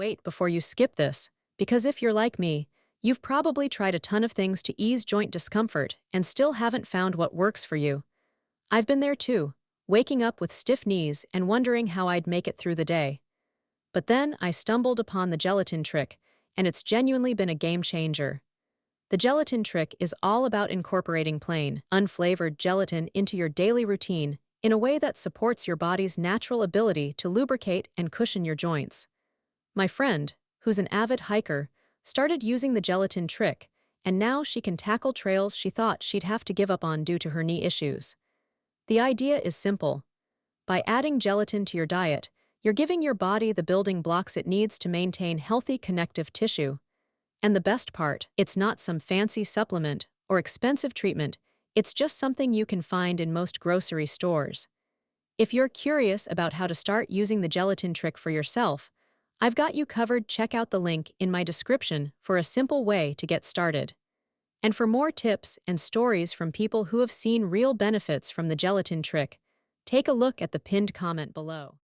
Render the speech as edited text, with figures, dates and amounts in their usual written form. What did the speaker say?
wait before you skip this, because if you're like me, you've probably tried a ton of things to ease joint discomfort and still haven't found what works for you. I've been there too, waking up with stiff knees and wondering how I'd make it through the day. But then I stumbled upon the gelatin trick, and it's genuinely been a game changer. The gelatin trick is all about incorporating plain, unflavored gelatin into your daily routine in a way that supports your body's natural ability to lubricate and cushion your joints. My friend, who's an avid hiker, started using the gelatin trick, and now she can tackle trails she thought she'd have to give up on due to her knee issues. The idea is simple. By adding gelatin to your diet, you're giving your body the building blocks it needs to maintain healthy connective tissue. And the best part, it's not some fancy supplement or expensive treatment, it's just something you can find in most grocery stores. If you're curious about how to start using the gelatin trick for yourself, I've got you covered. Check out the link in my description for a simple way to get started. And for more tips and stories from people who have seen real benefits from the gelatin trick, take a look at the pinned comment below.